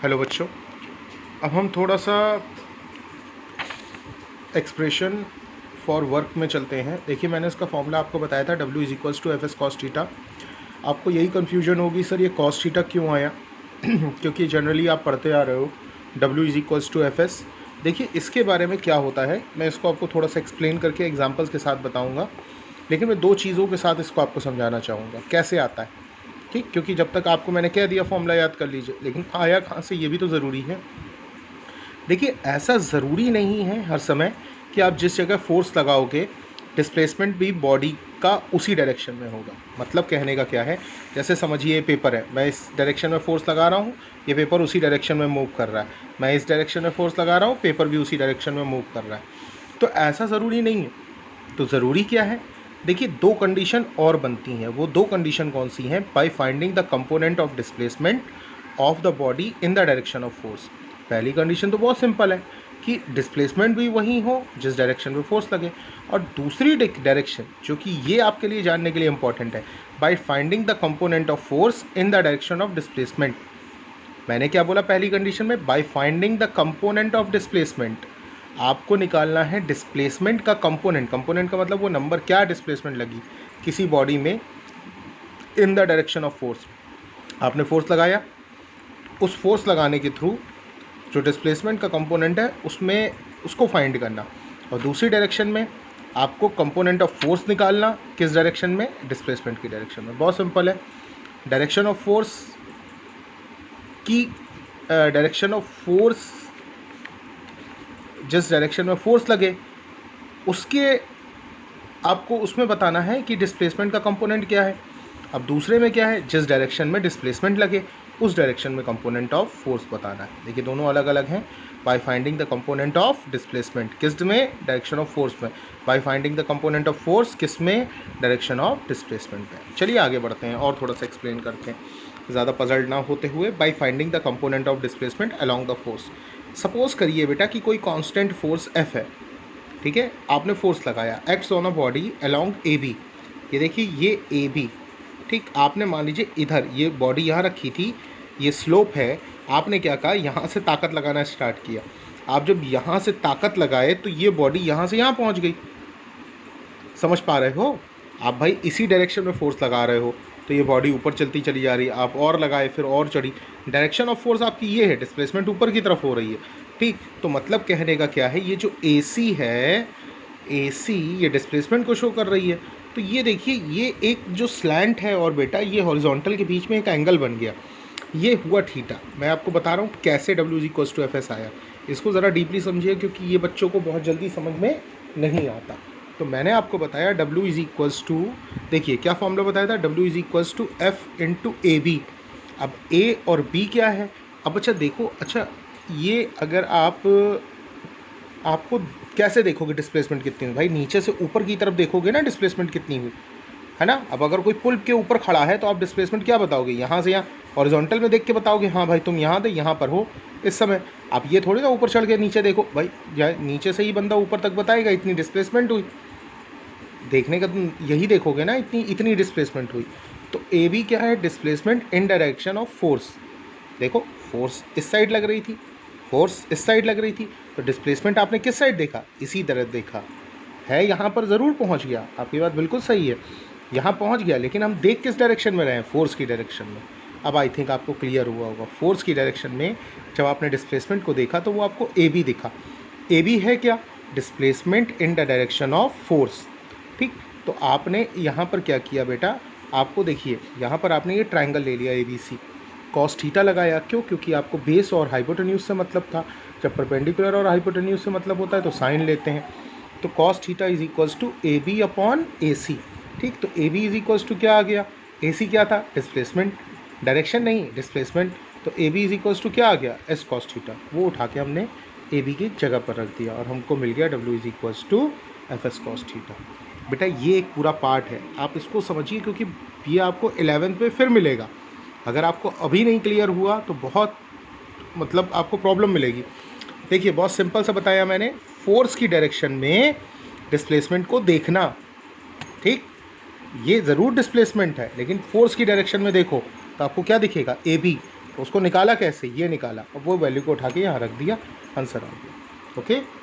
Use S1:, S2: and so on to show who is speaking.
S1: Hello बच्चों, अब हम थोड़ा सा एक्सप्रेशन फॉर वर्क में चलते हैं। देखिए, मैंने इसका फॉर्मूला आपको बताया था W is equals to F S cos theta. आपको यही कन्फ्यूजन होगी, सर ये कॉस थीटा क्यों आया? क्योंकि जनरली आप पढ़ते आ रहे हो W is equals to F S. देखिए, इसके बारे में क्या होता है मैं इसको आपको थोड़ा सा एक्सप्लेन करके एग्जाम्पल्स के साथ बताऊँगा, लेकिन मैं दो चीज़ों के साथ इसको आपको समझाना चाहूँगा कैसे आता है। ठीक, क्योंकि जब तक आपको मैंने कह दिया फॉर्मूला याद कर लीजिए, लेकिन आया कहाँ से ये भी तो ज़रूरी है। देखिए, ऐसा ज़रूरी नहीं है हर समय कि आप जिस जगह फोर्स लगाओगे डिस्प्लेसमेंट भी बॉडी का उसी डायरेक्शन में होगा। मतलब कहने का क्या है, जैसे समझिए ये पेपर है, मैं इस डायरेक्शन में फोर्स लगा रहा हूँ, ये पेपर उसी डायरेक्शन में मूव कर रहा है। मैं इस डायरेक्शन में फोर्स लगा रहा हूँ, पेपर भी उसी डायरेक्शन में मूव कर रहा है। तो ऐसा ज़रूरी नहीं है। तो ज़रूरी क्या है? देखिए, दो कंडीशन और बनती हैं। वो दो कंडीशन कौन सी हैं? By finding the component of displacement of the body in the direction of force. पहली कंडीशन तो बहुत सिंपल है कि डिस्प्लेसमेंट भी वही हो जिस डायरेक्शन में फोर्स लगे, और दूसरी डायरेक्शन जो कि ये आपके लिए जानने के लिए इंपॉर्टेंट है, by finding the component of force in the direction of displacement. मैंने क्या बोला पहली कंडीशन में? By finding the component of displacement. आपको निकालना है डिस्प्लेसमेंट का कंपोनेंट। कंपोनेंट का मतलब वो नंबर, क्या डिस्प्लेसमेंट लगी किसी बॉडी में in the direction of force. आपने फोर्स लगाया, उस फोर्स लगाने के थ्रू जो डिस्प्लेसमेंट का कंपोनेंट है उसमें उसको फाइंड करना, और दूसरी डायरेक्शन में आपको कंपोनेंट ऑफ फोर्स निकालना। किस डायरेक्शन में? डिस्प्लेसमेंट की डायरेक्शन में। बहुत सिंपल है। डायरेक्शन ऑफ फोर्स की डायरेक्शन ऑफ फोर्स, जिस डायरेक्शन में फोर्स लगे उसके आपको उसमें बताना है कि डिस्प्लेसमेंट का कंपोनेंट क्या है। अब दूसरे में क्या है? जिस डायरेक्शन में डिस्प्लेसमेंट लगे उस डायरेक्शन में कंपोनेंट ऑफ फोर्स बताना है। देखिए, दोनों अलग अलग हैं। By finding the component of displacement किस में? डायरेक्शन ऑफ फोर्स में। By finding the component of force किस में? डायरेक्शन ऑफ डिस्प्लेसमेंट में। चलिए आगे बढ़ते हैं और थोड़ा सा एक्सप्लेन करते हैं, ज़्यादा पजल्ड ना होते हुए। By finding the component of displacement along the force. Suppose करिए बेटा कि कोई कांस्टेंट फोर्स F है, ठीक है। आपने फोर्स लगाया, acts on a body along A B. ये देखिए, ये ए बी, ठीक। आपने मान लीजिए इधर ये बॉडी यहाँ रखी थी, ये स्लोप है। आपने क्या कहा? यहाँ से ताकत लगाना स्टार्ट किया। आप जब यहाँ से ताकत लगाए तो ये बॉडी यहाँ से यहाँ पहुँच गई। समझ पा रहे हो? आप भाई इसी डायरेक्शन में फोर्स लगा रहे हो तो ये बॉडी ऊपर चलती चली जा रही है। आप और लगाए, फिर और चढ़ी। डायरेक्शन ऑफ फोर्स आपकी ये है, डिस्प्लेसमेंट ऊपर की तरफ हो रही है, ठीक। तो मतलब कहने का क्या है, ये जो AC है, AC ये डिस्प्लेसमेंट को शो कर रही है। तो ये देखिए, ये एक जो स्लैंट है और बेटा ये हॉरिजॉन्टल के बीच में एक एंगल बन गया, ये हुआ थीटा। मैं आपको बता रहा हूँ कैसे W इक्वल्स टू FS आया। इसको ज़रा डीपली समझिए, क्योंकि ये बच्चों को बहुत जल्दी समझ में नहीं आता। तो मैंने आपको बताया W इज इक्वल्स टू, देखिए क्या फॉर्मूला बताया था, W is equals to F into A B. अब A और B क्या है? अब अच्छा देखो, अच्छा ये अगर आपको कैसे देखोगे डिस्प्लेसमेंट कितनी हुई? भाई नीचे से ऊपर की तरफ देखोगे ना डिस्प्लेसमेंट कितनी हुई, है ना। अब अगर कोई पुल के ऊपर खड़ा है तो आप डिस्प्लेसमेंट क्या बताओगे? यहाँ से यहाँ हॉरिजॉन्टल में देख के बताओगे, हाँ भाई तुम यहाँ थे, यहाँ पर हो इस समय। आप ये थोड़ी ना ऊपर चढ़ के नीचे देखो, भाई नीचे से ही बंदा ऊपर तक बताएगा इतनी डिस्प्लेसमेंट हुई। देखने का तुम यही देखोगे ना, इतनी डिस्प्लेसमेंट हुई। तो ए बी क्या है? Displacement in direction of force. देखो, फोर्स इस साइड लग रही थी, फोर्स इस साइड लग रही थी, तो डिस्प्लेसमेंट आपने किस साइड देखा? इसी तरह देखा है। यहाँ पर ज़रूर पहुँच गया, आपकी बात बिल्कुल सही है, यहाँ पहुँच गया, लेकिन हम देख किस डायरेक्शन में रहे हैं? फोर्स की डायरेक्शन में। अब आई थिंक आपको क्लियर हुआ होगा। फोर्स की डायरेक्शन में जब आपने डिस्प्लेसमेंट को देखा तो वो आपको ए बी दिखा। ए बी है क्या? Displacement in the direction of force, ठीक। तो आपने यहाँ पर क्या किया बेटा? आपको देखिए, यहाँ पर आपने ये ट्रायंगल ले लिया ABC, कॉस थीटा लगाया। क्यों? क्योंकि आपको बेस और हाइपोटेन्यूज से मतलब था। जब परपेंडिकुलर और हाइपोटेन्यूज से मतलब होता है तो साइन लेते हैं। तो cos theta is equals to AB upon AC, ठीक। तो AB इज इक्वल्स टू क्या आ गया? AC क्या था? डिस्प्लेसमेंट, डायरेक्शन नहीं, डिस्प्लेसमेंट। तो AB इज इक्वल्स टू क्या आ गया? S cos theta. वो उठा के हमने AB की जगह पर रख दिया और हमको मिल गया W is equals to FS cos theta. बेटा ये एक पूरा पार्ट है, आप इसको समझिए, क्योंकि ये आपको 11th में फिर मिलेगा। अगर आपको अभी नहीं क्लियर हुआ तो बहुत मतलब आपको प्रॉब्लम मिलेगी। देखिए, बहुत सिंपल सा बताया मैंने, फोर्स की डायरेक्शन में डिस्प्लेसमेंट को देखना, ठीक। ये ज़रूर डिस्प्लेसमेंट है, लेकिन फोर्स की डायरेक्शन में देखो तो आपको क्या दिखेगा? AB। तो उसको निकाला कैसे, ये निकाला, अब वो वैल्यू को उठा के यहाँ रख दिया, आंसर आ गया। ओके।